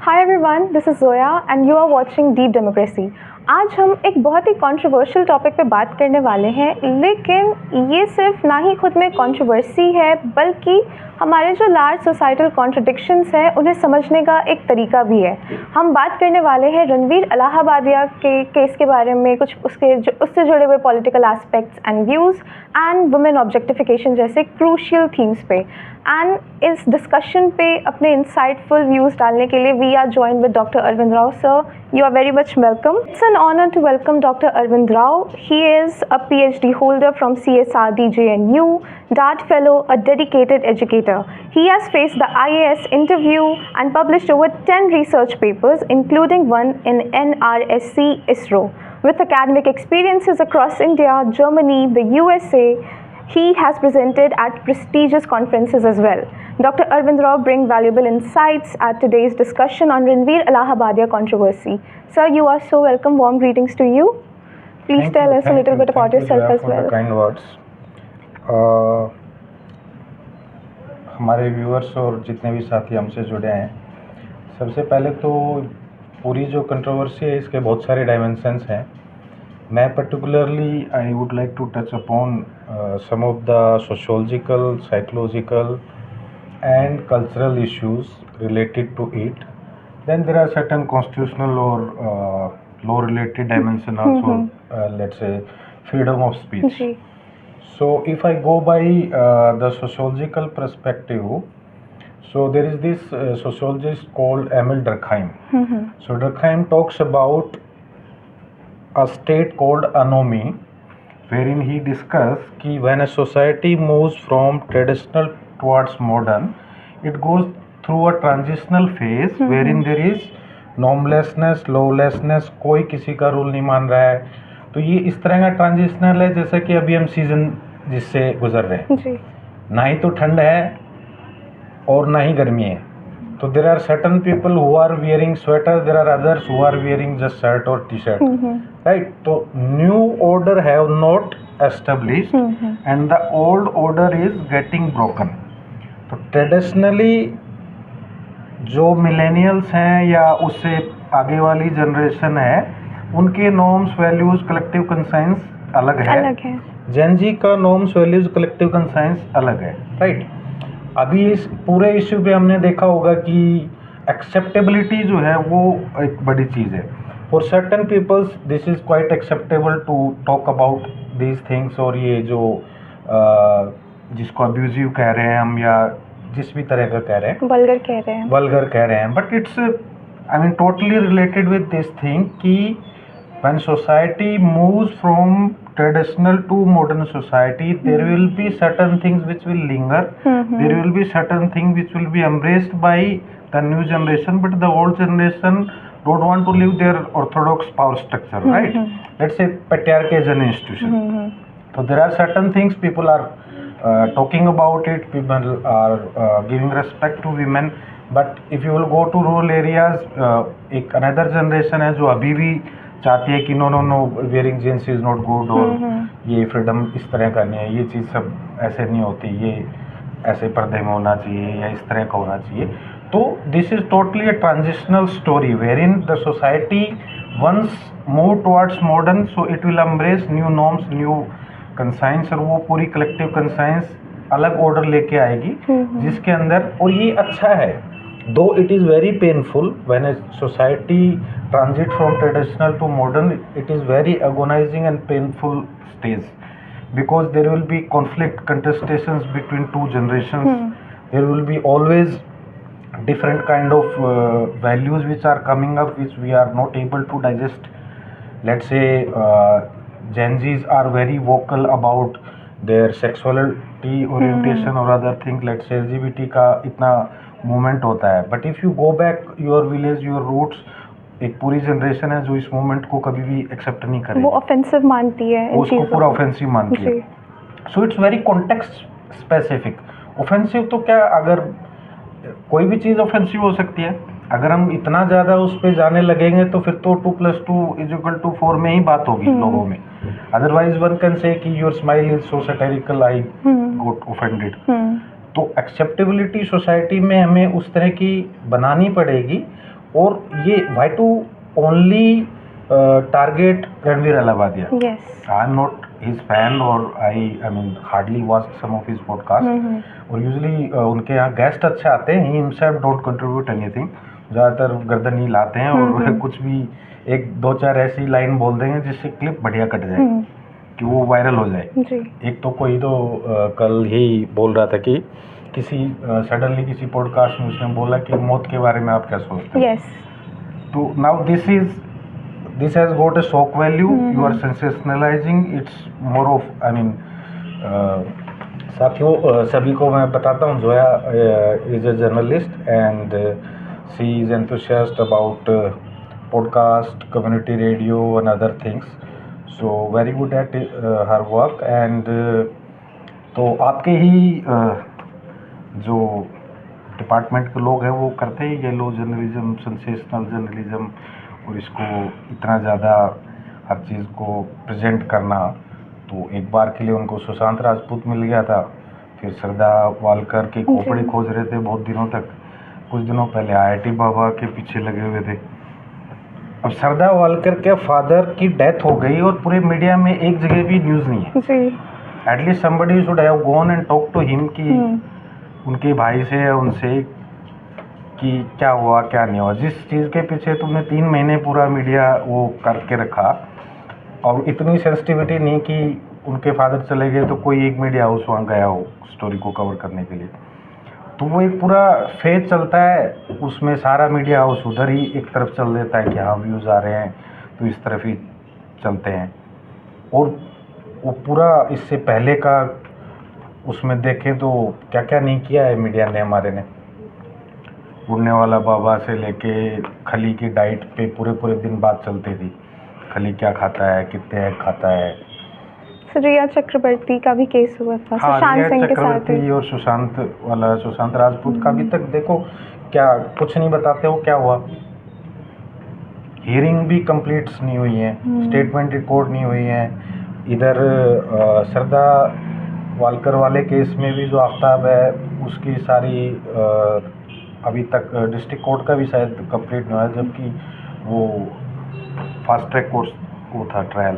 Hi everyone, this is Zoya and you are watching deep democracy. आज हम एक बहुत ही कंट्रोवर्शियल टॉपिक पे बात करने वाले हैं, लेकिन ये सिर्फ ना ही खुद में कंट्रोवर्सी है, बल्कि हमारे जो लार्ज सोसाइटल कॉन्ट्रडिक्शंस हैं उन्हें समझने का एक तरीका भी है। हम बात करने वाले हैं रणवीर अलाहाबादिया के केस के बारे में, कुछ उससे जुड़े हुए political aspects and views and women objectification जैसे क्रूशियल थीम्स पे। एंड इस डिस्कशन पे अपने इंसाइटफुल व्यूज़ डालने के लिए we are joined with doctor Arvind Rao sir. You are very much welcome. It's an honor to welcome Dr. Arvind Rao. He is a PhD holder from CSRD JNU, DART Fellow, a dedicated educator. He has faced the IAS interview and published over 10 research papers, including one in NRSC ISRO. With academic experiences across India, Germany, the USA, he has presented at prestigious conferences as well. Dr. Arvind Rao brings valuable insights at today's discussion on Ranveer Allahabadia controversy. Sir, you are so welcome. Warm greetings to you. Please tell us a little bit about yourself as well. For the kind words. हमारे viewers और जितने भी साथी हमसे जुड़े हैं, सबसे पहले तो पूरी जो कंट्रोवर्सी है इसके बहुत सारे डायमेंशंस हैं. मैं particularly I would like to touch upon some of the sociological, psychological and cultural issues related to it. Then there are certain constitutional or law related dimension also, let's say freedom of speech. So if I go by the sociological perspective, so there is this sociologist called Emil Durkheim. So Durkheim talks about a state called anomy, wherein he discussed कि when a society moves from traditional towards modern, it goes through a transitional phase wherein there is normlessness, lawlessness, कोई किसी का rule नहीं मान रहा है. तो ये इस तरह का ट्रांजिशनल है जैसा कि अभी हम सीजन जिससे गुजर रहे हैं. ना ही तो ठंड है और ना ही गर्मी है. तो there are certain people who are wearing sweater, there are others who are wearing just shirt और टी शर्ट, राइट. तो new order have not established and the old order is getting broken. तो traditionally जो millennials हैं या उससे आगे वाली generation है, उनके नॉर्म्स, वैल्यूज, कलेक्टिव कंसाइंस अलग है. जेन जी का नॉर्म्स, वैल्यूज, कलेक्टिव कंसाइंस अलग है, राइट. अभी इस पूरे इश्यू पे हमने देखा होगा कि एक्सेप्टेबिलिटी जो है वो एक बड़ी चीज़ है. For certain peoples this is quite acceptable to talk about these things. और ये जो जिसको अब्यूजिव कह रहे हैं हम या जिस भी तरह का कह रहे हैं, वल्गर कह रहे हैं, but it's I mean totally related with this thing कि when society moves from traditional to modern society, there will be certain things which will linger. There will be certain things which will be embraced by the new generation, but the old generation don't want to leave their orthodox power structure, right? Let's say patriarchy as an institution. So there are certain things people are talking about it. People are giving respect to women, but if you will go to rural areas, एक another generation है जो अभी भी चाहती है कि no wearing jeans is not good, और ये फ्रीडम इस तरह का नहीं है, ये चीज़ सब ऐसे नहीं होती, ये ऐसे पर्दे में होना चाहिए या इस तरह का होना चाहिए. तो this is totally a transitional story where in the society once move towards modern, so it will embrace new norms, new conscience, और वो पूरी कलेक्टिव कंसाइंस अलग ऑर्डर लेके आएगी जिसके अंदर. और ये अच्छा है, though it is very painful when a society transit from traditional to modern. It is very agonizing and painful stage because there will be conflict, contestations between two generations. There will be always different kind of values which are coming up which we are not able to digest. Let's say Gen Zs are very vocal about their sexuality orientation or other thing. Let's say LGBT का इतना movement होता है, but if you go back your village, your roots, एक पूरी generation है जो इस movement को कभी भी एक्सेप्ट नहीं करेगी, वो ऑफेंसिव मानती है, उसको पूरा ऑफेंसिव मानती है. So it's very context specific. Offensive तो क्या, अगर कोई भी चीज़ ऑफेंसिव हो सकती है. अगर हम इतना ज़्यादा उस पर जाने लगेंगे तो फिर तो 2+2=4 में ही बात होगी लोगों में. अदरवाइज वन कैन से कि your smile is so satirical, I got offended. तो एक्सेप्टेबिलिटी सोसाइटी में हमें उस तरह की बनानी पड़ेगी और ये why to only target Ranveer Alabadia. Yes. I'm not his fan, or I mean hardly watched some of his podcasts. और usually उनके यहाँ गेस्ट अच्छे आते हैं. He himself don't contribute anything. ज़्यादातर गर्दन ही लाते हैं और कुछ भी एक दो चार ऐसी लाइन बोल देंगे जिससे क्लिप बढ़िया कट जाए कि वो वायरल हो जाए. एक तो कोई तो कल ही बोल रहा था कि किसी सडनली किसी पॉडकास्ट में उसने बोला कि मौत के बारे में आप क्या सोचते हैं. तो now this has got a shock value. You are sensationalizing. It's more of, I mean, साथियों सभी को मैं बताता हूँ, Zoya is a journalist and she is enthusiast about podcast, community radio and other things. So very good at her work and तो आपके ही जो department के लोग हैं वो करते हैं येलो जर्नलिज्म, सेंसेशनल जर्नलिज्म और इसको इतना ज़्यादा हर चीज़ को प्रेजेंट करना. तो एक बार के लिए उनको सुशांत राजपूत मिल गया था, फिर श्रद्धा वालकर की खोपड़ी खोज रहे थे बहुत दिनों तक. कुछ दिनों पहले IIT बाबा के पीछे लगे हुए थे. अब श्रद्धा वालकर के फादर की डेथ हो गई और पूरे मीडिया में एक जगह भी न्यूज़ नहीं है. At least somebody should have gone and talk to him कि उनके भाई से या उनसे कि क्या हुआ क्या नहीं हुआ. जिस चीज़ के पीछे तुमने 3 महीने पूरा मीडिया वो करके रखा और इतनी सेंसिटिविटी नहीं कि उनके फादर चले गए तो कोई एक मीडिया हाउस वहाँ गया हो स्टोरी को कवर करने के लिए. तो वो एक पूरा फेज चलता है, उसमें सारा मीडिया हाउस उधर ही एक तरफ चल देता है कि हाँ व्यूज़ आ रहे हैं तो इस तरफ ही चलते हैं. और वो पूरा इससे पहले का उसमें देखें तो क्या क्या नहीं किया है मीडिया ने हमारे ने. उड़ने वाला बाबा से लेके खली की डाइट पे पूरे दिन बात चलती थी. खली क्या खाता है, कितने एग खाता है. रिया चक्रवर्ती का भी केस हुआ था. हाँ, रिया चक्रवर्ती और सुशांत राजपूत का भी तक देखो क्या कुछ नहीं बताते हो क्या हुआ. हियरिंग भी कंप्लीट नहीं हुई है, स्टेटमेंट रिकॉर्ड नहीं हुई है. इधर श्रद्धा वालकर वाले केस में भी जो आफ्ताब है उसकी सारी अभी तक डिस्ट्रिक्ट कोर्ट का भी शायद कंप्लीट नहीं हुआ, जबकि वो फास्ट ट्रैक कोर्स वो था ट्रायल.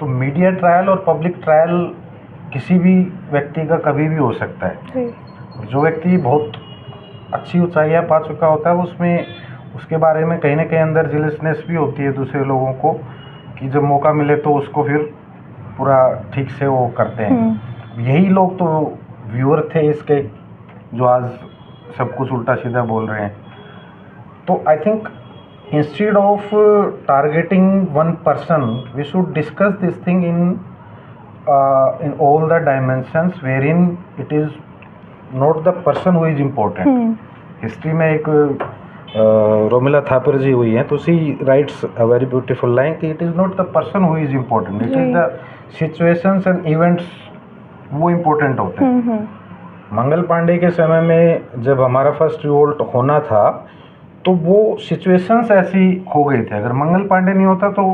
तो मीडिया ट्रायल और पब्लिक ट्रायल किसी भी व्यक्ति का कभी भी हो सकता है. जो व्यक्ति बहुत अच्छी ऊंचाइयां पा चुका होता है उसमें उसके बारे में कहीं ना कहीं अंदर जेलसनेस भी होती है दूसरे लोगों को कि जब मौका मिले तो उसको फिर पूरा ठीक से वो करते हैं. यही लोग तो व्यूअर थे इसके जो आज सब कुछ उल्टा सीधा बोल रहे हैं. तो I think instead of targeting one person, we should discuss this thing in all the dimensions wherein it is not the person who is important. History में एक रोमिला थापर जी हुई हैं तो she writes a very beautiful line कि it is not the person who is important, it is the situations and events वो important होते हैं. मंगल पांडे के समय में जब हमारा फर्स्ट रिवोल्ट होना था तो वो सिचुएशंस ऐसी हो गई थी. अगर मंगल पांडे नहीं होता तो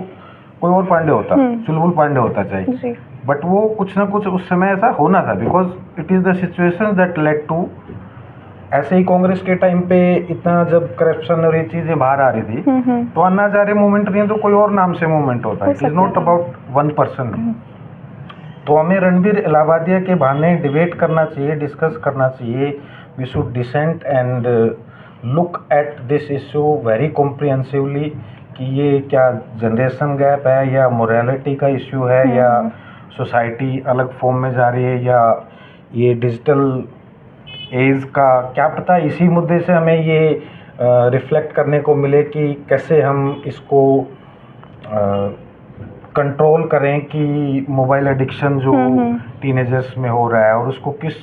कोई और पांडे होता, चुलबुल पांडे होता चाहिए, बट वो कुछ ना कुछ उस समय ऐसा होना था because it is the situations that led to. ऐसे ही कांग्रेस के टाइम पे इतना जब करप्शन और ये चीज़ें बाहर आ रही थी तो अन्ना हजारे मूवमेंट नहीं तो कोई और नाम से मूवमेंट होता है. It is not about one person. तो हमें रणबीर इलाहाबादिया के बहाने डिबेट करना चाहिए, डिस्कस करना चाहिए. We should dissent and look at this issue very comprehensively कि ये क्या जनरेशन गैप है या मोरालिटी का इशू है या सोसाइटी अलग फॉर्म में जा रही है या ये डिजिटल एज का क्या पता. इसी मुद्दे से हमें ये रिफ्लेक्ट करने को मिले कि कैसे हम इसको कंट्रोल करें कि मोबाइल एडिक्शन जो टीनेजर्स में हो रहा है और उसको किस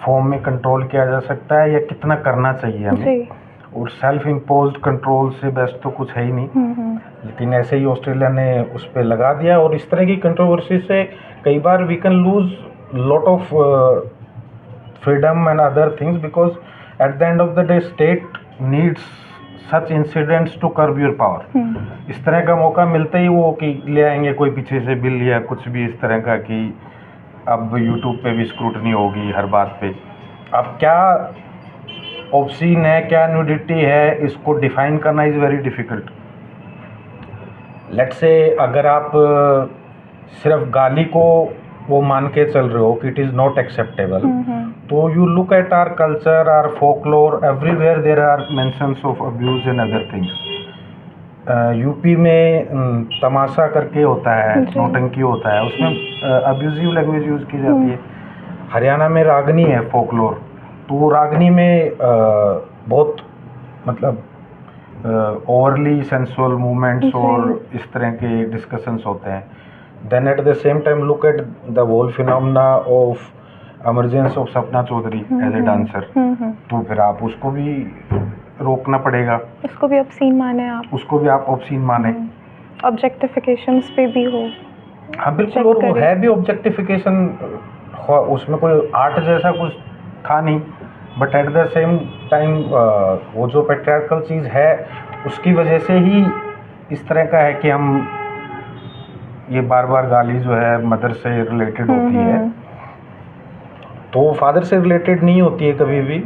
फॉर्म में कंट्रोल किया जा सकता है या कितना करना चाहिए हमें. और सेल्फ इम्पोज्ड कंट्रोल से बेस्ट तो कुछ है ही नहीं. लेकिन ऐसे ही ऑस्ट्रेलिया ने उस पर लगा दिया और इस तरह की कंट्रोवर्सी से कई बार we can lose lot of freedom and other things because at the end of the day state needs such incidents to curb your power. इस तरह का मौका मिलते ही वो कि ले आएंगे कोई पीछे से बिल या कुछ भी इस तरह का कि अब यूट्यूब पे भी स्क्रूटनी होगी हर बात पे. अब क्या ऑब्सीन है, क्या न्यूडिटी है, इसको डिफाइन करना is very difficult. Let's say अगर आप सिर्फ गाली को वो मान के चल रहे हो कि इट इज़ नॉट एक्सेप्टेबल, तो you look at our culture, our folklore, everywhere there are mentions of abuse and other things. UP में तमाशा करके होता है, नौटंकी होता है, उसमें अब्यूजिव लैंग्वेज यूज़ की जाती है। हरियाणा में रागनी है फोकलोर, तो वो रागनी में बहुत मतलब ओवरली सेंसुअल मूवमेंट्स और इस तरह के डिस्कशंस होते हैं। Then at the same time look at the whole phenomena of emergence of Sapna Chaudhary as a dancer, तो फिर आप उसको भी रोकना पड़ेगा, उसको भी ऑब्सीन माने आप, उसको भी आप ऑब्सीन माने, ऑब्जेक्टिफिकेशंस पे भी हो। हाँ बिल्कुल, और वो है भी ऑब्जेक्टिफिकेशन, उसमें कोई आर्ट जैसा कुछ था नहीं, but at the same time वो जो पैट्रियार्कल चीज़ है उसकी वजह से ही इस तरह का है कि हम ये बार बार गाली जो है मदर से रिलेटेड होती है, तो फादर से रिलेटेड नहीं होती है कभी भी,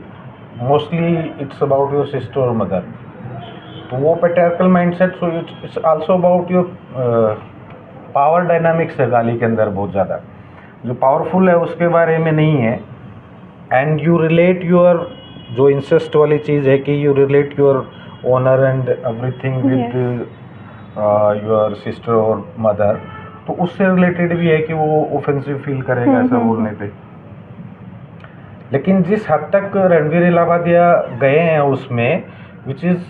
mostly it's about your sister और मदर। तो वो patriarchal mindset, so it's also about your power dynamics है गाली के अंदर बहुत ज़्यादा, जो पावरफुल है उसके बारे में नहीं है। एंड यू रिलेट योर, जो इंसेस्ट वाली चीज़ है कि you relate your owner and everything with your sister और मदर, तो उससे रिलेटेड भी है कि वो ऑफेंसिव फील करेगा ऐसा बोलने पे। लेकिन जिस हद तक रणवीर इलाहाबादिया गए हैं उसमें, which is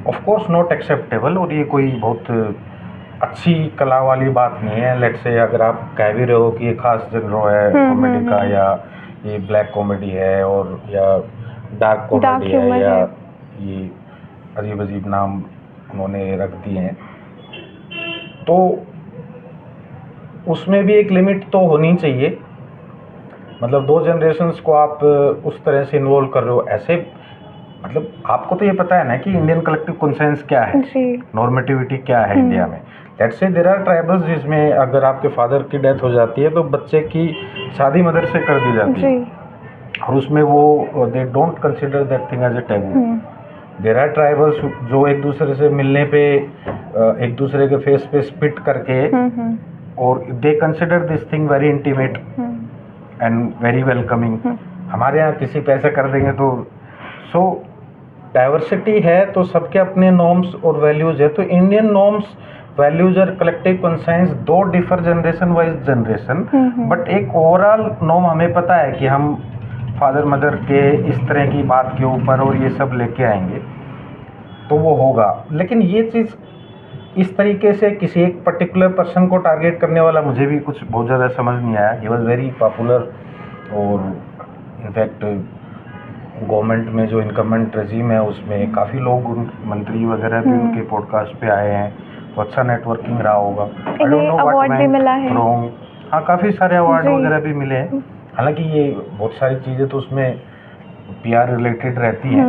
of course not acceptable, और ये कोई बहुत अच्छी कला वाली बात नहीं है। लेट्स से अगर आप कह भी रहे हो कि ये खास जनर है कॉमेडी का, या ये ब्लैक कॉमेडी है, और या डार्क कॉमेडी है, या ये अजीब अजीब नाम उन्होंने रख दिए हैं, तो उसमें भी एक लिमिट तो होनी चाहिए। मतलब दो जनरेशन्स को आप उस तरह से इन्वॉल्व कर रहे हो ऐसे, मतलब आपको तो ये पता है ना कि इंडियन कलेक्टिव कॉन्सेंस क्या है, नॉर्मेटिविटी क्या है इंडिया में। Let's say there are tribals जिसमें अगर आपके फादर की डेथ हो जाती है तो बच्चे की शादी मदर से कर दी जाती है, और उसमें वो they don't consider that thing as a taboo. There are tribals जो एक दूसरे से मिलने पे एक दूसरे के फेस पे स्पिट करके, और they consider this thing very intimate and very welcoming. हमारे यहाँ किसी पे ऐसा कर देंगे तो, सो डाइवर्सिटी है तो सबके अपने नॉर्म्स और वैल्यूज़ है। तो इंडियन नॉर्म्स, वैल्यूज और कलेक्टिव कॉन्साइंस दो differ generation wise generation, but एक ओवरऑल नॉर्म हमें पता है कि हम फादर मदर के इस तरह की बात के ऊपर और ये सब लेके आएंगे तो वो होगा। लेकिन ये चीज़ इस तरीके से किसी एक पर्टिकुलर पर्सन को टारगेट करने वाला मुझे भी कुछ बहुत ज़्यादा समझ नहीं आया। ही वॉज वेरी पॉपुलर, और इनफैक्ट गवर्नमेंट में जो इनकमेंट रजीम है उसमें काफ़ी लोग, मंत्री वगैरह भी उनके पॉडकास्ट पे आए हैं, तो अच्छा नेटवर्किंग रहा होगा। I don't know what went wrong. हाँ, काफ़ी सारे अवार्ड वगैरह भी मिले हैं। हालांकि ये बहुत सारी चीज़ें तो उसमें PR रिलेटेड रहती हैं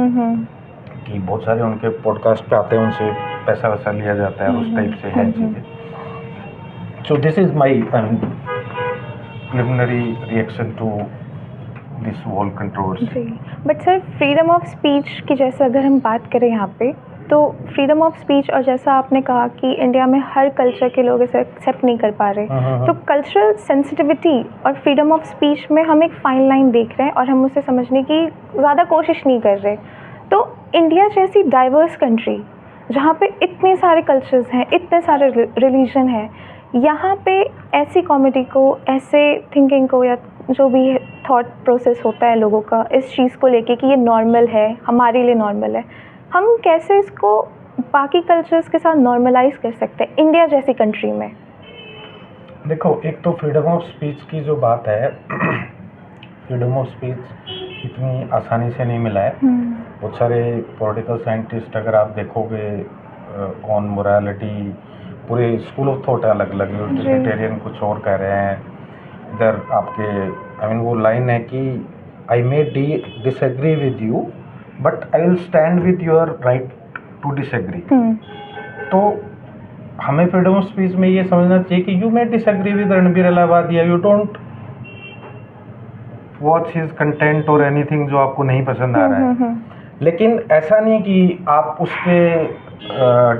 कि बहुत सारे उनके पॉडकास्ट पे आते हैं, उनसे पैसा वैसा लिया जाता है, उस टाइप से है चीज़ें। So this is my preliminary reaction to this whole controversy. But sir, freedom of speech की जैसे अगर हम बात करें यहाँ पे, तो फ्रीडम ऑफ स्पीच, और जैसा आपने कहा कि इंडिया में हर कल्चर के लोग इसे एक्सेप्ट नहीं कर पा रहे, तो कल्चरल सेंसिटिविटी और फ्रीडम ऑफ स्पीच में हम एक फाइन लाइन देख रहे हैं और हम उसे समझने की ज़्यादा कोशिश नहीं कर रहे। तो इंडिया जैसी डाइवर्स कंट्री जहाँ पे इतने सारे कल्चर्स हैं, इतने सारे रिलीजन हैं, यहाँ पे ऐसी कॉमेडी को, ऐसे थिंकिंग को, या जो भी थॉट प्रोसेस होता है लोगों का इस चीज़ को लेके कि ये नॉर्मल है, हमारे लिए नॉर्मल है, हम कैसे इसको बाकी कल्चर्स के साथ नॉर्मलाइज कर सकते हैं इंडिया जैसी कंट्री में? देखो, एक तो फ्रीडम ऑफ स्पीच की जो बात है, फ्रीडम ऑफ स्पीच इतनी आसानी से नहीं मिला है। बहुत सारे पॉलिटिकल साइंटिस्ट अगर आप देखोगे ऑन मोरालिटी, पूरे स्कूल ऑफ थॉट अलग अलग, यूटिलिटेरियन कुछ और कह रहे हैं, इधर आपके आई मीन वो लाइन है कि I may disagree with you but I will stand with your right to disagree. तो हमें फ्रीडम ऑफ स्पीच में ये समझना चाहिए कि you may disagree with Ranbir Allahbadia, you don't watch his content और एनीथिंग जो आपको नहीं पसंद आ रहा है। लेकिन ऐसा नहीं कि आप उसके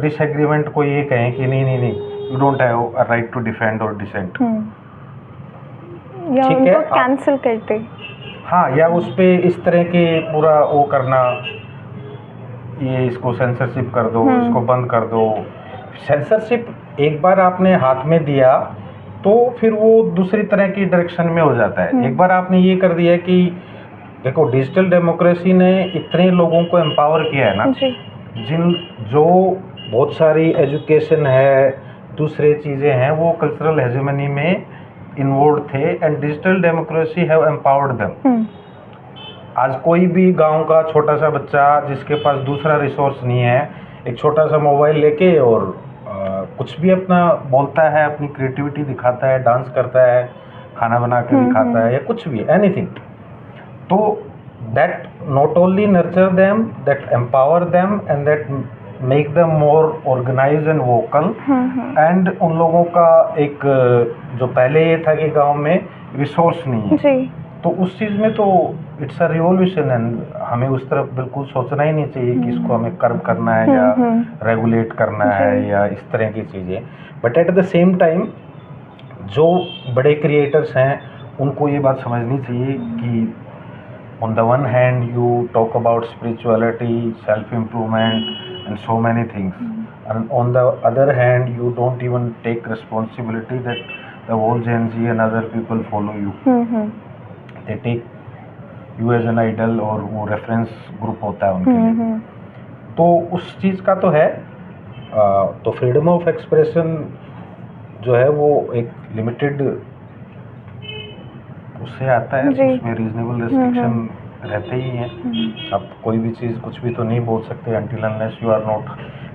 डिसएग्रीमेंट को ये कहें कि नहीं नहीं नहीं, you don't have a right to defend और डिसेंट। या ठीक उनको है, कैंसिल करते। हाँ, या उस पे इस तरह के पूरा वो करना, ये इसको सेंसरशिप कर दो, इसको बंद कर दो। सेंसरशिप एक बार आपने हाथ में दिया तो फिर वो दूसरी तरह की डायरेक्शन में हो जाता है। एक बार आपने ये कर दिया कि देखो, डिजिटल डेमोक्रेसी ने इतने लोगों को एम्पावर किया है ना, जिन जो बहुत सारी एजुकेशन है, दूसरे चीज़ें हैं, वो कल्चरल हेजेमनी में इन्वॉल्व थे and digital democracy have empowered them. आज कोई भी गांव का छोटा सा बच्चा जिसके पास दूसरा रिसोर्स नहीं है, एक छोटा सा मोबाइल लेके और कुछ भी अपना बोलता है, अपनी क्रिएटिविटी दिखाता है, डांस करता है, खाना बना के दिखाता है, या कुछ भी एनीथिंग। तो that not only nurture them, that empower them and that make them more organise and vocal. And उन लोगों का एक जो पहले ये था कि गांव में रिसोर्स नहीं है, तो उस चीज़ में तो इट्स अ रिवॉल्यूशन एंड हमें उस तरफ बिल्कुल सोचना ही नहीं चाहिए कि इसको हमें कर्व करना है या रेगुलेट करना है या इस तरह की चीज़ें। But at the same time जो बड़े क्रिएटर्स हैं उनको ये बात समझनी चाहिए कि on the one hand you talk about spirituality, self improvement and so many things, and on the other hand you don't even take responsibility that the whole Gen Z and other people follow you. They take you as an idol और वो reference group होता है उनके लिए। तो उस चीज़ का तो है। तो फ्रीडम ऑफ एक्सप्रेशन जो है वो एक लिमिटेड उससे आता है, उसमें रीजनेबल रेस्ट्रिक्शन रहते ही हैं। अब कोई भी चीज़ कुछ भी तो नहीं बोल सकते until unless you are not.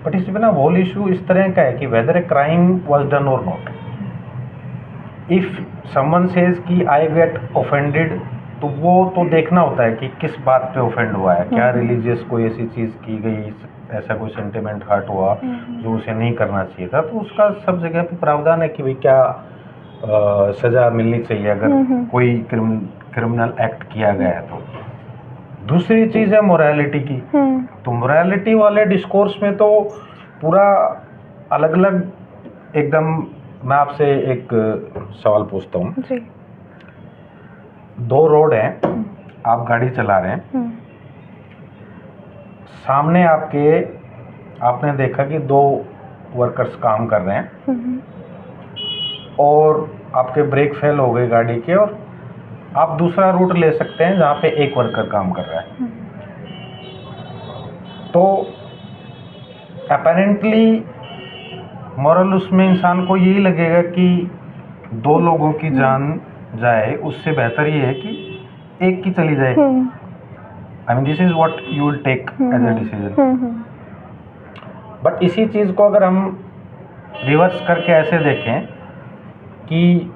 But इसमें ना होल इशू इस तरह का है कि whether a crime was done और नॉट। इफ समवन सेज कि आई गेट ऑफेंडेड, तो वो तो देखना होता है कि किस बात पे ऑफेंड हुआ है, क्या रिलीजियस कोई ऐसी चीज़ की गई, ऐसा कोई सेंटिमेंट हर्ट हुआ जो उसे नहीं करना चाहिए था, तो उसका सब जगह पे प्रावधान है कि भाई क्या सज़ा मिलनी चाहिए अगर कोई क्रिमिनल एक्ट किया गया है। तो दूसरी चीज़ है मोरालिटी की। तो मोरालिटी वाले डिस्कोर्स में तो पूरा अलग अलग एकदम। मैं आपसे एक सवाल पूछता हूँ। दो रोड हैं, आप गाड़ी चला रहे हैं, सामने आपने देखा कि दो वर्कर्स काम कर रहे हैं और आपके ब्रेक फेल हो गए गाड़ी के, और आप दूसरा रूट ले सकते हैं जहाँ पे एक वर्कर काम कर रहा है। तो अपेरेंटली मॉरल उसमें इंसान को यही लगेगा कि दो लोगों की जान जाए, उससे बेहतर ये है कि एक की चली जाए। I mean this is what you will take as a decision. But इसी चीज़ को अगर हम रिवर्स करके ऐसे देखें कि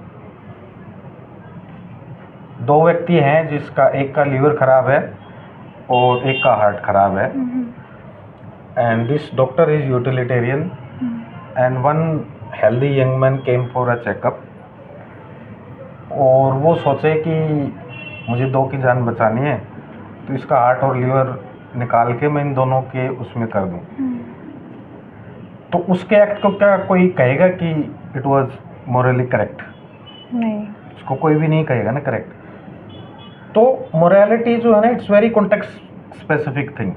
दो व्यक्ति हैं जिसका एक का लीवर खराब है और एक का हार्ट खराब है, and this doctor is utilitarian and one healthy young man came for a checkup, और वो सोचे कि मुझे दो की जान बचानी है तो इसका हार्ट और लीवर निकाल के मैं इन दोनों के उसमें कर दूं। तो उसके एक्ट को क्या कोई कहेगा कि इट वाज मोरली करेक्ट? नहीं, उसको कोई भी नहीं कहेगा ना करेक्ट। तो मोरालिटी जो है ना, it's very context specific thing.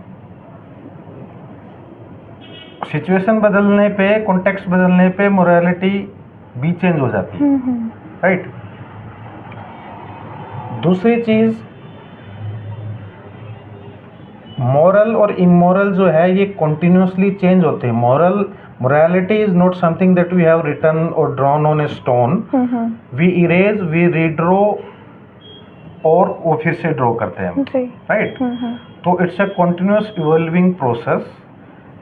Situation बदलने पे, कॉन्टेक्स्ट बदलने पे मोरालिटी भी चेंज हो जाती है, राइट? दूसरी चीज, मॉरल और इमोरल जो है ये कॉन्टिन्यूसली चेंज होते हैं। Morality is not something that we have written और drawn on a stone. We erase, we redraw, और वो फिर से ड्रॉ करते हैं, राइट? तो it's a continuous evolving process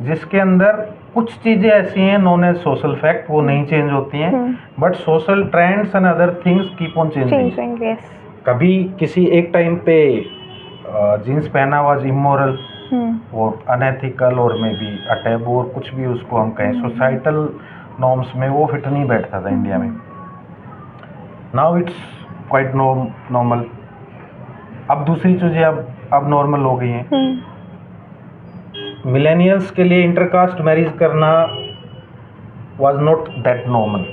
जिसके अंदर कुछ चीजें ऐसी हैं नॉन एज सोशल फैक्ट, वो नहीं चेंज होती हैं, but social trends and other things keep on changing. कभी किसी एक टाइम पे जीन्स पहना वाज इमोरल और अनएथिकल और मे बी अ टैबू, और कुछ भी उसको हम कहें, सोसाइटल नॉर्म्स में वो फिट नहीं बैठता था इंडिया में। Now it's quite normal. अब दूसरी चीज़ें अब नॉर्मल हो गई हैं। मिलेनियल्स के लिए इंटरकास्ट मैरिज करना वाज नॉट दैट नॉर्मल,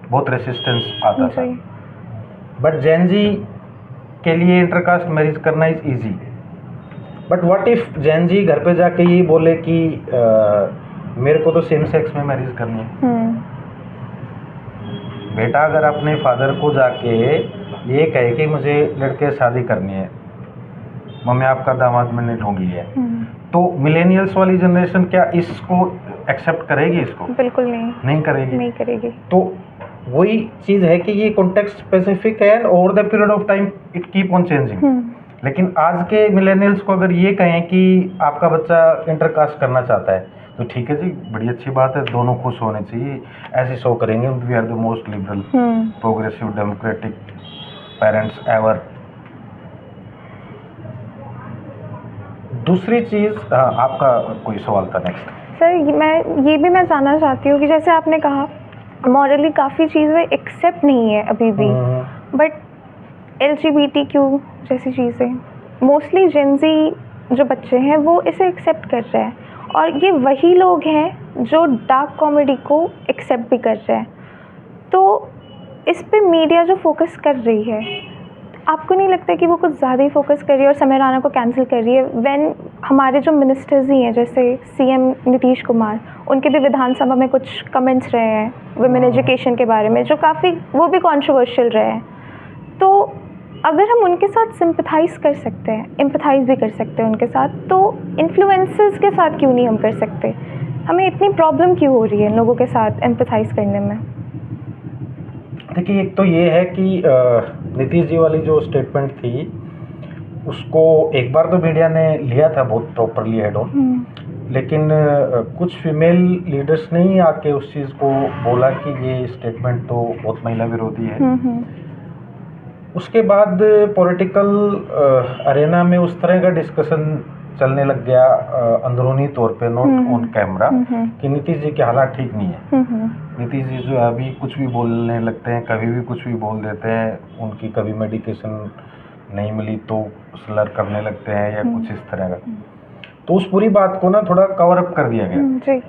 बहुत रेसिस्टेंस आता था। बट जेन जी के लिए इंटरकास्ट मैरिज करना is easy. But what if Gen Z घर पे जाके ये बोले कि मेरे को तो सेम सेक्स में मैरिज करनी है। बेटा अगर अपने फादर को जाके ये कहे कि मुझे लड़के से शादी करनी है, मम्मी आपका दामाद मैंने ढूंढ लिया है, तो मिलेनियल्स वाली जनरेशन क्या इसको एक्सेप्ट करेगी? इसको बिल्कुल नहीं करेगी। नहीं करेगी। तो वही चीज़ है कि ये कॉन्टेक्स्ट स्पेसिफिक है, over the period of time it keep on changing. लेकिन आज के मिलेनियल्स को अगर ये कहें कि आपका बच्चा इंटरकास्ट करना चाहता है, तो ठीक है जी, बड़ी अच्छी बात है, दोनों खुश होने चाहिए, ऐसे शो करेंगे we are the most liberal progressive democratic parents ever. दूसरी चीज़, आपका कोई सवाल था नेक्स्ट? सर ये भी मैं जानना चाहती हूँ कि जैसे आपने कहा मॉरली काफ़ी चीज़ें एक्सेप्ट नहीं है अभी भी, बट LGBTQ जैसी चीज़ें मोस्टली जेनजी जो बच्चे हैं वो इसे एक्सेप्ट कर रहे हैं, और ये वही लोग हैं जो डार्क कॉमेडी को एक्सेप्ट भी कर रहे हैं। तो इस पे मीडिया जो फोकस कर रही है, आपको नहीं लगता कि वो कुछ ज़्यादा ही फोकस कर रही है और समय राणा को कैंसिल कर रही है? व्हेन हमारे जो मिनिस्टर्स ही हैं जैसे CM नीतीश कुमार, उनके भी विधानसभा में कुछ कमेंट्स रहे हैं वुमेन एजुकेशन के बारे में जो काफ़ी वो भी कंट्रोवर्शियल रहे हैं। तो अगर हम उनके साथ सिंपथाइज़ कर सकते हैं, एम्पथाइज़ भी कर सकते हैं उनके साथ, तो इन्फ्लुएंसर्स के साथ क्यों नहीं हम कर सकते? हमें इतनी प्रॉब्लम क्यों हो रही है लोगों के साथ एम्पथाइज़ करने में? देखिए, एक तो ये है कि नीतीश जी वाली जो स्टेटमेंट थी उसको एक बार तो मीडिया ने लिया था बहुत प्रॉपरली हेड ऑन, लेकिन कुछ फीमेल लीडर्स ने ही आके उस चीज़ को बोला कि ये स्टेटमेंट तो बहुत महिला विरोधी है। उसके बाद पॉलिटिकल अरेना में उस तरह का डिस्कशन चलने लग गया अंदरूनी तौर पे, नॉट ऑन कैमरा, कि नीतीश जी के हालात ठीक नहीं है। नीतीश जी जो है अभी कुछ भी बोलने लगते हैं, कभी भी कुछ भी बोल देते हैं, उनकी कभी मेडिकेशन नहीं मिली तो स्लर करने लगते हैं या कुछ इस तरह का। तो उस पूरी बात को ना थोड़ा कवर अप कर दिया गया,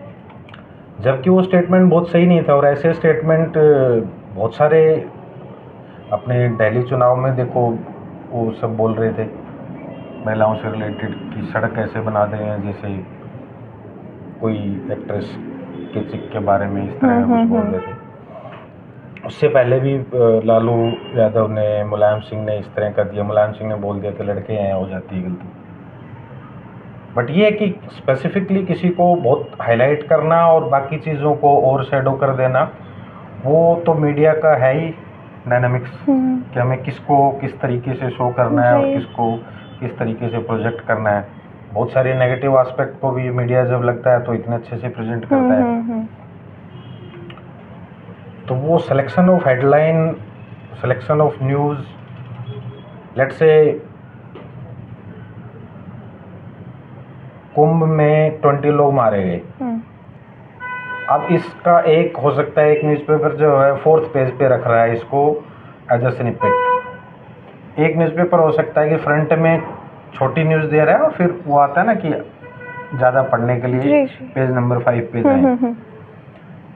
जबकि वो स्टेटमेंट बहुत सही नहीं था। और ऐसे स्टेटमेंट बहुत सारे अपने दिल्ली चुनाव में देखो वो सब बोल रहे थे महिलाओं से रिलेटेड कि सड़क कैसे बना दें, जैसे कोई एक्ट्रेस के चिक के बारे में इस तरह का कुछ बोल रहे थे। उससे पहले भी लालू यादव ने, मुलायम सिंह ने इस तरह कर दिया। मुलायम सिंह ने बोल दिया कि लड़के हैं, हो जाती है गलती। बट ये है कि स्पेसिफिकली किसी को बहुत हाईलाइट करना और बाकी चीज़ों को ओवर शैडो कर देना, वो तो मीडिया का है ही डायनामिक्स, कि हमें किसको किस तरीके से शो करना है और किसको किस तरीके से प्रोजेक्ट करना है। बहुत सारे नेगेटिव एस्पेक्ट को भी मीडिया जब लगता है तो इतने अच्छे से प्रेजेंट करता है। तो वो selection of headline, selection of news, let's say Kumbh में 20 लोग मारे गए, अब इसका एक हो सकता है एक न्यूज़पेपर जो है 4th पेज पे रख रहा है इसको एज अ स्निपेट। एक न्यूज़पेपर हो सकता है कि फ्रंट में छोटी न्यूज़ दे रहा है और फिर वो आता है ना कि ज़्यादा पढ़ने के लिए पेज नंबर 5 पे जाए।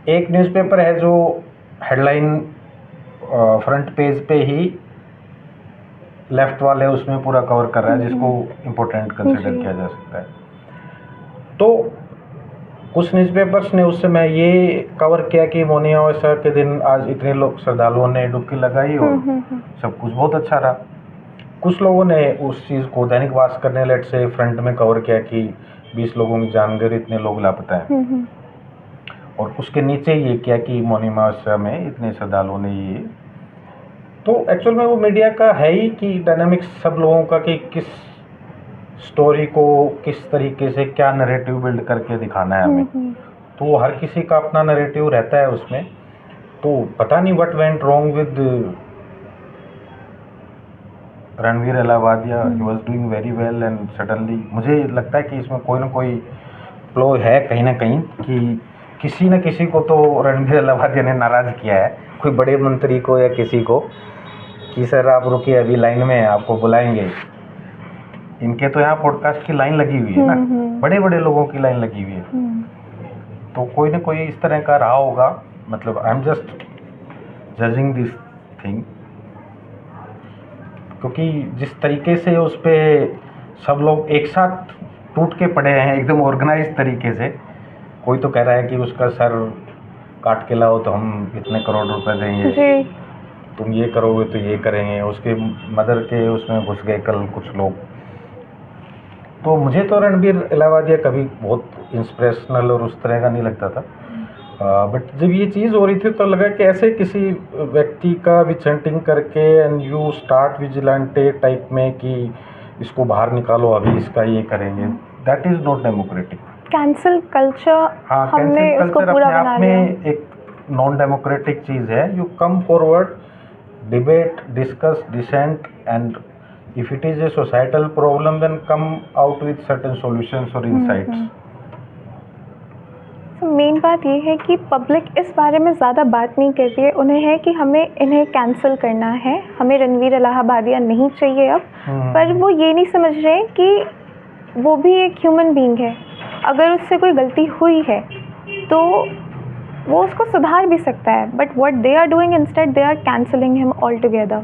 एक न्यूज़पेपर है जो हेडलाइन फ्रंट पेज पे ही लेफ्ट वाले उसमें पूरा कवर कर रहा है, जिसको इम्पोर्टेंट कंसिडर किया जा सकता है। तो कुछ न्यूज़पेपर्स ने उस समय ये कवर किया कि मौनी अमावस्या के दिन आज इतने लोग श्रद्धालुओं ने डुबकी लगाई और सब कुछ बहुत अच्छा रहा। कुछ लोगों ने उस चीज़ को दैनिक भास्कर ने लेट से फ्रंट में कवर किया कि 20 लोगों की जान गई, इतने लोग लापता हैं, और उसके नीचे ये किया कि मौनी अमावस्या में इतने श्रद्धालुओं ने ये। तो एक्चुअल में वो मीडिया का है ही कि डायनामिक्स सब लोगों का, कि किस स्टोरी को किस तरीके से क्या नैरेटिव बिल्ड करके दिखाना है हमें। तो हर किसी का अपना नैरेटिव रहता है उसमें। तो पता नहीं what went wrong with Ranveer Allahbadia, he was doing very well and suddenly मुझे लगता है कि इसमें कोई ना कोई फ्लो है कहीं ना कहीं, कि किसी न किसी को तो रणवीर अलाहाबादिया ने नाराज़ किया है, कोई बड़े मंत्री को या किसी को, कि सर आप रुकिए अभी लाइन में आपको बुलाएंगे। इनके तो यहाँ पॉडकास्ट की लाइन लगी हुई है ना, बड़े बड़े लोगों की लाइन लगी हुई है। तो कोई ना कोई इस तरह का रहा होगा, मतलब I am just judging this thing, क्योंकि जिस तरीके से उस पे सब लोग एक साथ टूट के पड़े हैं एकदम ऑर्गेनाइज तरीके से। कोई तो कह रहा है कि उसका सर काट के लाओ तो हम इतने करोड़ रुपए देंगे, जी तुम ये करोगे तो ये करेंगे। उसके मदर के उसमें घुस गए कल कुछ लोग। तो मुझे तो रणबीर इलाहाबादिया कभी बहुत इंस्पिरेशनल और उस तरह का नहीं लगता था, बट जब ये चीज़ हो रही थी तो लगा कि ऐसे किसी व्यक्ति का विचंटिंग करके and you start vigilante type में कि इसको बाहर निकालो, अभी इसका ये करेंगे, that is not democratic. Cancel culture हाँ, हमने कैंसिल उसको कल्चर पूरा अपने बना आप लिया। में एक नॉन डेमोक्रेटिक चीज़ है। You come forward, debate, discuss, dissent, and if it is a societal problem then come out with certain solutions or insights. Main बात ये है कि पब्लिक इस बारे में ज़्यादा बात नहीं कर रही है। उन्हें है कि हमें इन्हें कैंसिल करना है, हमें रणवीर इलाहाबादिया नहीं चाहिए अब। पर वो ये नहीं समझ रहे कि वो भी एक ह्यूमन बीइंग है। अगर उससे कोई गलती हुई है तो वो उसको सुधार भी सकता है, but what they are doing instead they are cancelling him all together.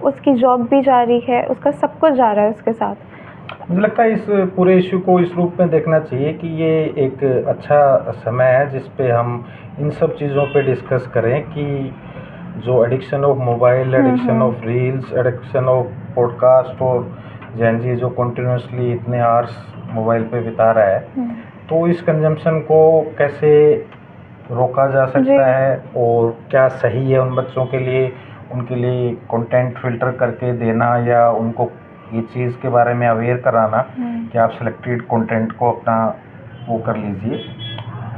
उसकी जॉब भी जा रही है, उसका सब कुछ जा रहा है उसके साथ। मुझे लगता है इस पूरे इशू को इस रूप में देखना चाहिए कि ये एक अच्छा समय है जिस पे हम इन सब चीज़ों पे डिस्कस करें कि जो addiction of mobile, addiction of reels, addiction of podcast और जेनजी जो कंटिन्यूसली इतने आवर्स मोबाइल पे बिता रहा है, तो इस कंजम्पशन को कैसे रोका जा सकता है और क्या सही है उन बच्चों के लिए, उनके लिए कंटेंट फिल्टर करके देना या उनको ये चीज़ के बारे में अवेयर कराना कि आप सिलेक्टेड कंटेंट को अपना वो कर लीजिए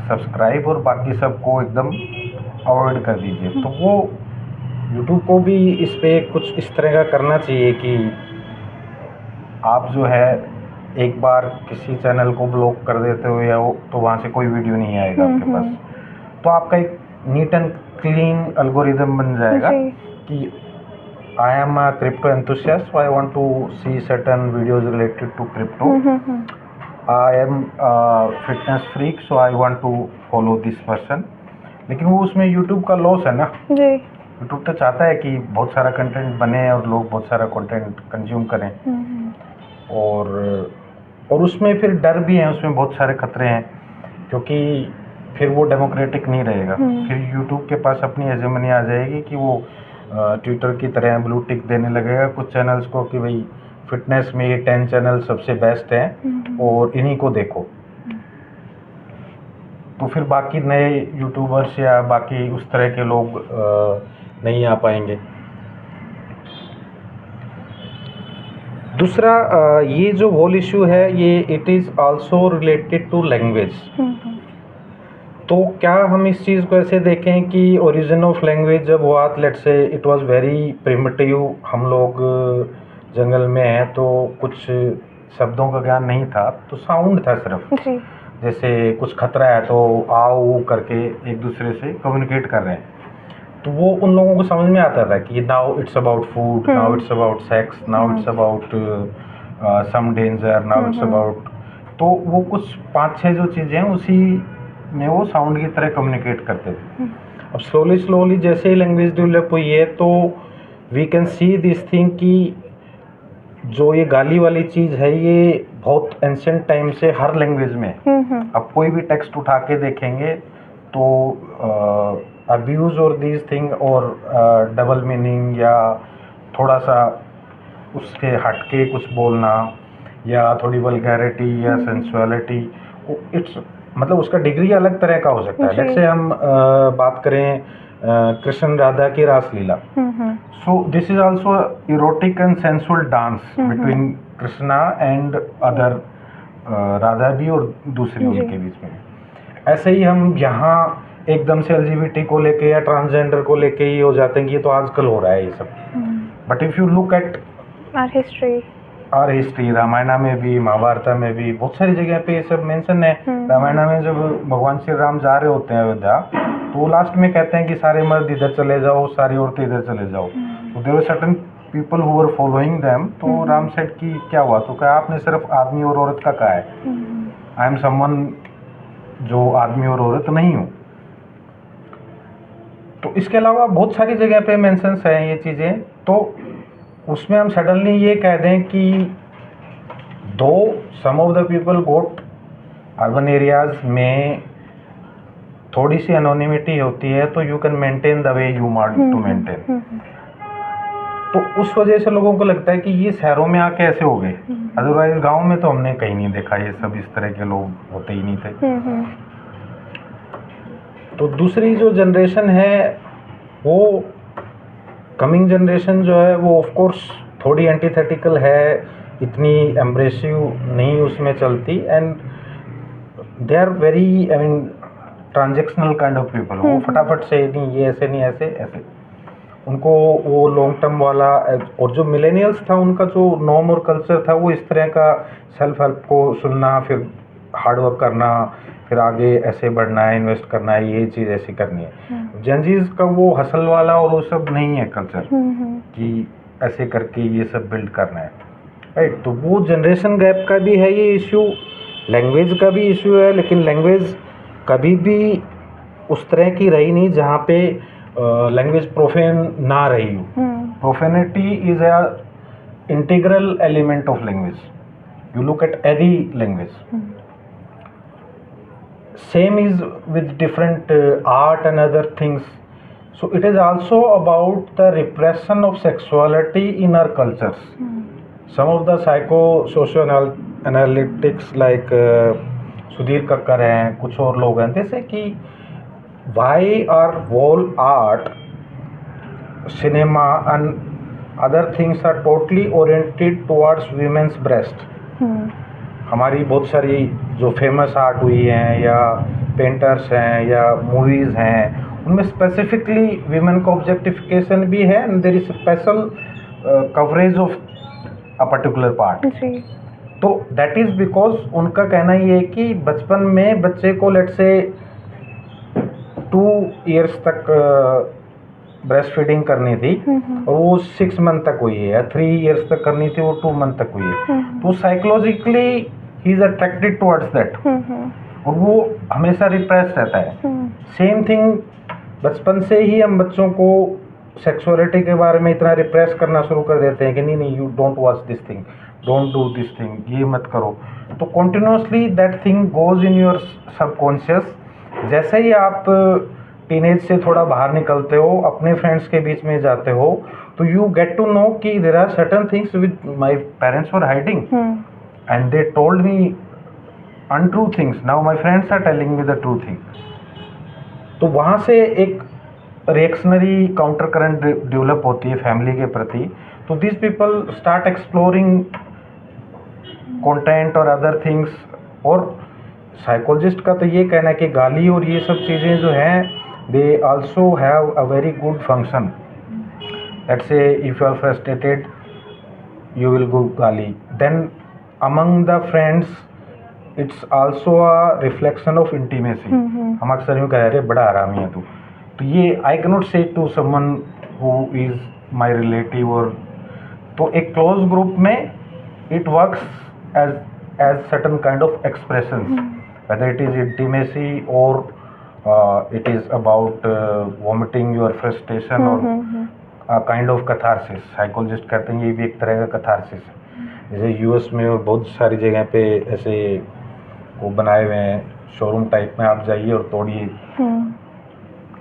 सब्सक्राइब और बाकी सबको एकदम अवॉइड कर दीजिए। तो वो यूट्यूब को भी इस पे कुछ इस तरह का करना चाहिए कि आप जो है एक बार किसी चैनल को ब्लॉक कर देते हो या तो वहाँ से कोई वीडियो नहीं आएगा आपके पास, तो आपका एक नीट एंड क्लीन एल्गोरिदम बन जाएगा कि I am a crypto enthusiast, so I want to see certain videos related to crypto. I am a fitness freak, so I want to follow this person. लेकिन वो उसमें YouTube का loss है ना। YouTube तो चाहता है कि बहुत सारा कंटेंट बने और लोग बहुत सारा कंटेंट कंज्यूम करें, और उसमें फिर डर भी है, उसमें बहुत सारे खतरे हैं, क्योंकि फिर वो डेमोक्रेटिक नहीं रहेगा। फिर YouTube के पास अपनी हेजेमनी आ जाएगी कि वो ट्विटर की तरह ब्लू टिक देने लगेगा कुछ चैनल्स को कि भाई फिटनेस में ये 10 चैनल सबसे बेस्ट हैं और इन्हीं को देखो। तो फिर बाकी नए यूट्यूबर्स या बाकी उस तरह के लोग नहीं आ पाएंगे। दूसरा ये जो होल इशू है ये it is also related to language. तो क्या हम इस चीज़ को ऐसे देखें कि ओरिजिन ऑफ लैंग्वेज जब हुआ, let's say it was very primitive, हम लोग जंगल में हैं तो कुछ शब्दों का ज्ञान नहीं था, तो साउंड था सिर्फ, जैसे कुछ खतरा है तो आओ करके एक दूसरे से कम्युनिकेट कर रहे हैं, तो वो उन लोगों को समझ में आता था कि now it's about food, now it's about sex, now it's about some danger, now it's about, तो वो कुछ 5-6 जो चीज़ें हैं उसी में वो साउंड की तरह कम्युनिकेट करते थे। अब स्लोली जैसे ही लैंग्वेज डेवलप हुई है तो we can see this thing कि जो ये गाली वाली चीज़ है ये बहुत एंशिएंट टाइम से हर लैंग्वेज में अब कोई भी टेक्स्ट उठा के देखेंगे तो अब्यूज़ और दीज थिंग और डबल मीनिंग या थोड़ा सा उसके हटके कुछ बोलना या थोड़ी वल्गैरिटी या सेंसुअलिटी, इट्स मतलब उसका डिग्री अलग तरह का हो सकता है। जैसे हम बात करें कृष्ण राधा की रासलीला, so this is also erotic and sensual dance between Krishna and other Radha भी और दूसरी उनके बीच में। ऐसे ही हम यहाँ एकदम से एलजीबीटी को लेके या ट्रांसजेंडर को लेके ही हो जाते हैं कि ये तो आजकल हो रहा है ये सब, but if you look eight our history, Ramayana में भी, महाभारता में भी बहुत सारी जगह पे ये सब मेंशन है। रामायणा में जब भगवान श्री राम जा रहे होते हैं अयोध्या तो वो लास्ट में कहते हैं कि सारे मर्द इधर चले जाओ, सारी औरतें इधर चले जाओ। तो there were certain people who were following them, तो राम सेड कि क्या हुआ, तो क्या आपने सिर्फ आदमी और औरत का कहा है, आई एम समवन जो आदमी और औरत नहीं हूँ। तो इसके अलावा बहुत सारी जगह पे मेंशंस हैं ये चीज़ें, तो उसमें हम सडनली ये कह दें कि दो some of the people got urban areas में थोड़ी सी एनोनिमिटी होती है, तो you can maintain the way you want to maintain. तो उस वजह से लोगों को लगता है कि ये शहरों में आके ऐसे हो गए, अदरवाइज गांव में तो हमने कहीं नहीं देखा ये सब, इस तरह के लोग होते ही नहीं थे। तो दूसरी जो जनरेशन है वो कमिंग जनरेशन जो है वो ऑफ कोर्स थोड़ी एंटीथेटिकल है, इतनी एम्ब्रेसिव नहीं उसमें चलती, and they are very I mean transactional kind of people. वो फटाफट से नहीं, ये ऐसे नहीं, ऐसे ऐसे, उनको वो लॉन्ग टर्म वाला। और जो मिलेनियल्स था उनका जो नॉर्म और कल्चर था वो इस तरह का, सेल्फ हेल्प को सुनना, फिर हार्ड वर्क करना, फिर आगे ऐसे बढ़ना है, इन्वेस्ट करना है, ये चीज़ ऐसी करनी है। जेनजीज का वो हसल वाला और वो सब नहीं है कल्चर कि ऐसे करके ये सब बिल्ड करना है, राइट। तो वो जनरेशन गैप का भी है ये इशू, लैंग्वेज का भी इशू है, लेकिन लैंग्वेज कभी भी उस तरह की रही नहीं जहाँ पे लैंग्वेज प्रोफेन ना रही हो। Profanity is a integral element of language, you look at any language. Same is with different art and other things. So it is also about the repression of sexuality in our cultures. Some of the psycho-socio-analytics like Sudhir Kakkar हैं, कुछ और लोग हैं, जैसे कि why are wall art, cinema and other things are totally oriented towards women's breast. हमारी बहुत सारी जो फेमस आर्ट हुई हैं या पेंटर्स हैं या मूवीज़ हैं, उनमें स्पेसिफिकली वीमेन को ऑब्जेक्टिफिकेशन भी है, and there is special coverage of a particular part. तो दैट इज़ बिकॉज उनका कहना ये है कि बचपन में बच्चे को लेट से 2 ईयर्स तक ब्रेस्ट फीडिंग करनी थी और वो 6 मंथ तक हुई है, या 3 ईयर्स तक करनी थी, वो 2 मंथ तक हुई है। तो psychologically he is attracted towards that, और वो हमेशा रिप्रेस रहता है। सेम थिंग बचपन से ही हम बच्चों को सेक्सुअलिटी के बारे में इतना रिप्रेस करना शुरू कर देते हैं कि नहीं नहीं, you don't watch this thing, don't do this thing, ये मत करो। तो continuously that thing goes in your subconscious. जैसे ही आप टीनेज से थोड़ा बाहर निकलते हो, अपने फ्रेंड्स के बीच में जाते हो, तो यू गेट टू नो कि there are certain things with my parents were hiding and they told me untrue things, now my friends are telling me the true thing. तो वहाँ से एक रिएक्शनरी काउंटर करंट डेवलप होती है family के प्रति। तो this people start exploring content और अदर थिंग्स। और साइकोलॉजिस्ट का तो ये कहना है कि गाली और ये सब चीज़ें जो हैं, they also have a very good function. Let's say if you are frustrated, you will go gali. Then among the friends, it's also a reflection of intimacy. हम अक्सर यूँ कह रहे हैं बड़ा आरामी है तू, तो ये I cannot say to someone who is my relative, और तो एक close group में it works as certain kind of expressions, whether it is intimacy or it is about vomiting your frustration or a kind of catharsis. Psychologist कहते हैं ये भी एक तरह का catharsis है। जैसे यूएस में और बहुत सारी जगह पे ऐसे वो बनाए हुए हैं, शोरूम टाइप में आप जाइए और तोड़िए,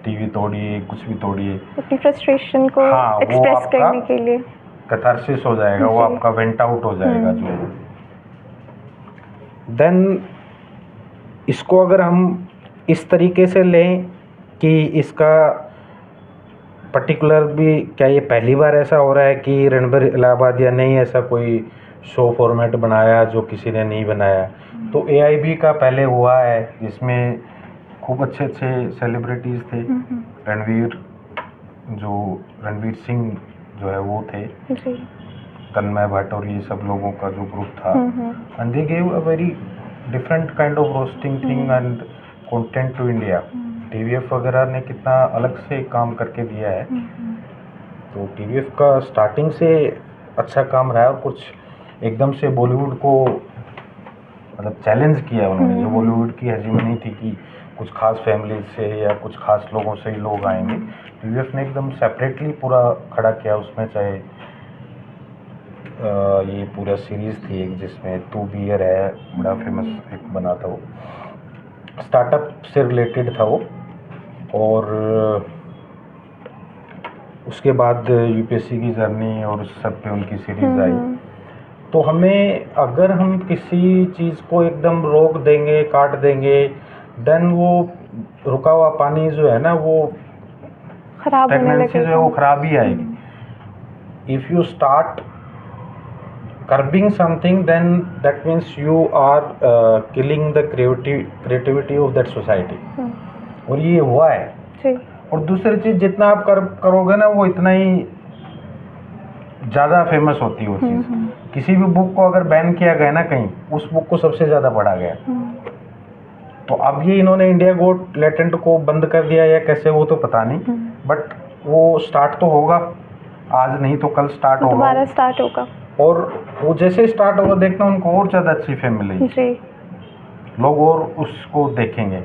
टीवी तोड़िए, कुछ भी तोड़िए, अपनी फ्रस्ट्रेशन को एक्सप्रेस करने के लिए कैथारसिस हो जाएगा, वो आपका वेंट आउट हो जाएगा जो। देन इसको अगर हम इस तरीके से लें कि इसका पर्टिकुलर भी, क्या ये पहली बार ऐसा हो रहा है कि रणबीर इलाहाबाद या नहीं ऐसा कोई शो फॉर्मेट बनाया जो किसी ने नहीं बनाया। तो AIB का पहले हुआ है जिसमें खूब अच्छे अच्छे सेलिब्रिटीज़ थे, रणवीर सिंह जो है वो थे, तन्मय भट्ट और ये सब लोगों का जो ग्रुप था, and they gave a very different kind of roasting thing and content to India. TVF वगैरह ने कितना अलग से काम करके दिया है। तो टीवीएफ का स्टार्टिंग से अच्छा काम रहा है और कुछ एकदम से बॉलीवुड को मतलब चैलेंज किया उन्होंने, जो बॉलीवुड की हेजीमनी थी कि कुछ खास फैमिली से या कुछ खास लोगों से ही लोग आएंगे। टीवीएफ ने एकदम सेपरेटली पूरा खड़ा किया उसमें, चाहे ये पूरा सीरीज़ थी एक जिसमें टू बियर है, बड़ा फेमस एक बना था, वो स्टार्टअप से रिलेटेड था वो। और उसके बाद यूपीएससी की जर्नी और उस सब पे उनकी सीरीज़ आई। तो हमें अगर हम किसी चीज़ को एकदम रोक देंगे, काट देंगे, देन वो रुका हुआ पानी जो है ना वो खराब होने स्टैग्नेंसी जो है वो लगेगा। खराब ही आएगी। If you start curbing something, then that means you are killing the creativity of that society। और ये हुआ है। जी। और दूसरी चीज़, जितना आप करोगे ना वो इतना ही ज़्यादा फेमस होती है वो चीज़। किसी भी बुक को अगर बैन किया गया ना कहीं, उस बुक को सबसे ज़्यादा पढ़ा गया। तो अब ये इन्होंने इंडिया गोट लेटेंट को बंद कर दिया या कैसे, वो तो पता नहीं, बट वो स्टार्ट तो होगा, आज नहीं तो कल स्टार्ट होगा, दोबारा स्टार्ट होगा। और वो जैसे स्टार्ट होगा देखना उनको और ज़्यादा अच्छी फेम मिलेगी जी। लोग और उसको देखेंगे।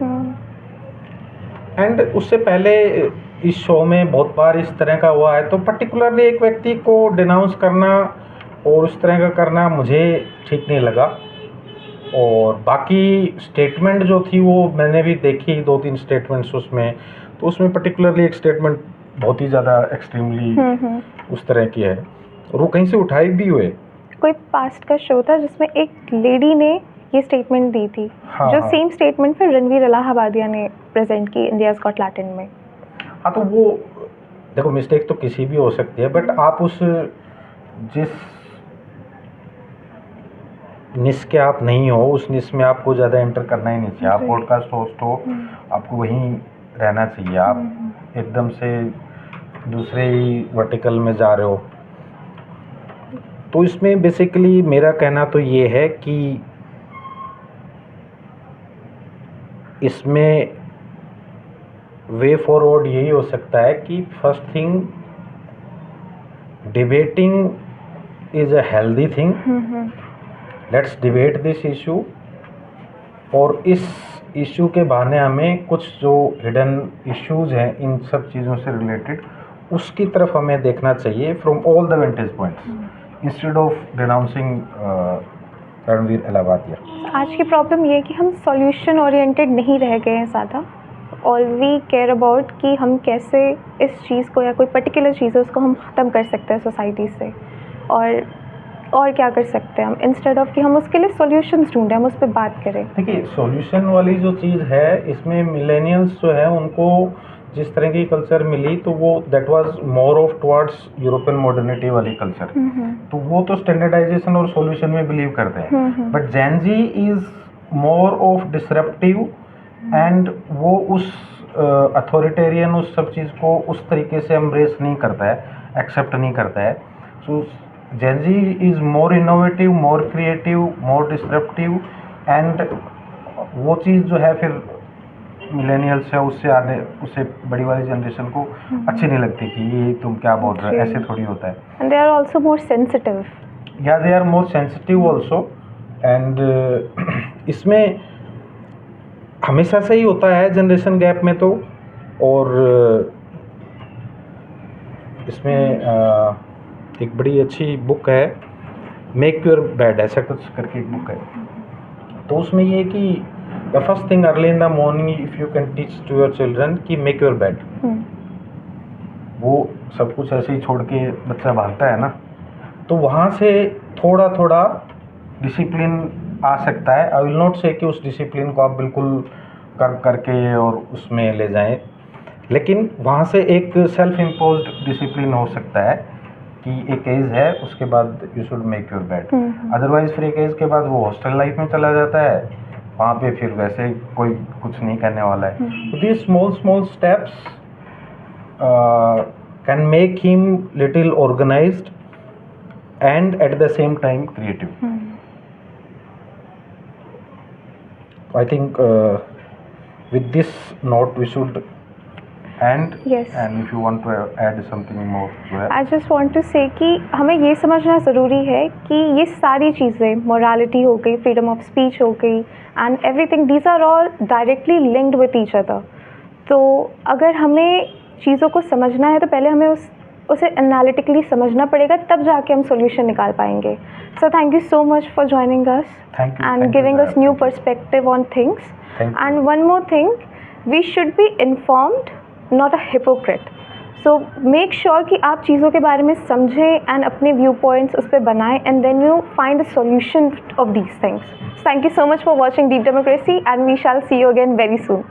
एंड उससे पहले इस शो में बहुत बार इस तरह का हुआ है, तो पर्टिकुलरली एक व्यक्ति को डिनाउंस करना और उस तरह का करना मुझे ठीक नहीं लगा। और बाकी स्टेटमेंट जो थी वो मैंने भी देखी, 2-3 स्टेटमेंट्स उसमें, तो उसमें पर्टिकुलरली एक स्टेटमेंट बहुत ही ज़्यादा एक्सट्रीमली उस तरह की है और वो कहीं से उठाई भी हुए। कोई पास्ट का शो था जिसमें एक लेडी ने ये स्टेटमेंट दी थी। हाँ, जो हाँ। सेम स्टेटमेंट फिर रणवीर इलाहाबादिया ने प्रेजेंट की इंडियाज़ गॉट लैटिन में। हाँ, तो वो देखो मिस्टेक तो किसी भी हो सकती है, बट आप उस जिस निश के आप नहीं हो उस निश में आपको ज़्यादा एंटर करना ही नहीं चाहिए। आप पॉडकास्ट होस्ट हो, आपको वहीं रहना चाहिए। आप एकदम से दूसरे ही वर्टिकल में जा रहे हो। तो इसमें बेसिकली मेरा कहना तो ये है कि इसमें वे फॉरवर्ड यही हो सकता है कि first thing, debating is a healthy thing, let's debate this issue. और इस इशू के बहाने हमें कुछ जो हिडन इश्यूज हैं इन सब चीज़ों से रिलेटेड, उसकी तरफ हमें देखना चाहिए from all the vantage points instead of denouncing Ranveer Allahbadia. आज की प्रॉब्लम ये है कि हम सॉल्यूशन ओरिएंटेड नहीं रह गए हैं ज़्यादा। ऑल वी केयर अबाउट कि हम कैसे इस चीज़ को या कोई पर्टिकुलर चीज़ है उसको हम ख़त्म कर सकते हैं सोसाइटी से, और क्या कर सकते हैं हम, इंस्टेड ऑफ कि हम उसके लिए सॉल्यूशंस ढूंढें, हम उस पर बात करें। देखिए, सॉल्यूशन वाली जो चीज़ है इसमें मिलेनियल्स जो है उनको जिस तरह की कल्चर मिली, तो वो that was more of towards European modernity वाली कल्चर। तो वो तो स्टैंडर्डाइजेशन और सॉल्यूशन में बिलीव करते हैं, but Gen Z is more of disruptive and वो उस अथॉरिटेरियन उस सब चीज़ को उस तरीके से एम्ब्रेस नहीं करता है, एक्सेप्ट नहीं करता है। So Gen Z is more innovative, more creative, more disruptive, and वो चीज़ जो है फिर मिलेनियल्स है उससे बड़ी वाली जनरेशन को अच्छी नहीं लगती कि ये तुम क्या बोल रहे हो, ऐसे थोड़ी होता है। And they are also more sensitive. या they are more sensitive also. And इसमें हमेशा से ही होता है जनरेशन गैप में तो। और इसमें एक बड़ी अच्छी बुक है, मेक योर बेड, ऐसा कुछ करके एक बुक है। तो उसमें ये कि the first thing early in the morning if you can teach to your children कि मेक योर बेड। वो सब कुछ ऐसे ही छोड़ के बच्चा भागता है ना, तो वहाँ से थोड़ा थोड़ा डिसिप्लिन आ सकता है। आई विल नॉट से कि उस डिसिप्लिन को आप बिल्कुल करके और उसमें ले जाएं, लेकिन वहाँ से एक सेल्फ इम्पोज्ड डिसिप्लिन हो सकता है कि एक एज है उसके बाद you should make your bed. Otherwise फिर एक एज के बाद वो हॉस्टल लाइफ में चला जाता है, वहाँ पे फिर वैसे कोई कुछ नहीं करने वाला है। तो these small steps can make him little organised and at the same time creative. I think with this note we should And Yes. and if you want to add something more, Zoya. I just want to say कि हमें ये समझना ज़रूरी है कि ये सारी चीज़ें, मोरालिटी हो गई, फ्रीडम ऑफ स्पीच हो गई, and everything, these are all directly linked with each other. तो अगर हमें चीज़ों को समझना है तो पहले हमें उसे एनालिटिकली समझना पड़ेगा, तब जाके हम सॉल्यूशन निकाल पाएंगे. So thank you so much for joining us Thank you. and Thank you, giving Zoya. us new Thank you. perspective on things. Thank you. And one more thing, we should be informed, not a hypocrite. So make sure कि आप चीज़ों के बारे में समझें and अपने view points उस पर बनाएं, and then you find a solution of these things. Thank you so much for watching Deep Democracy, and we shall see you again very soon.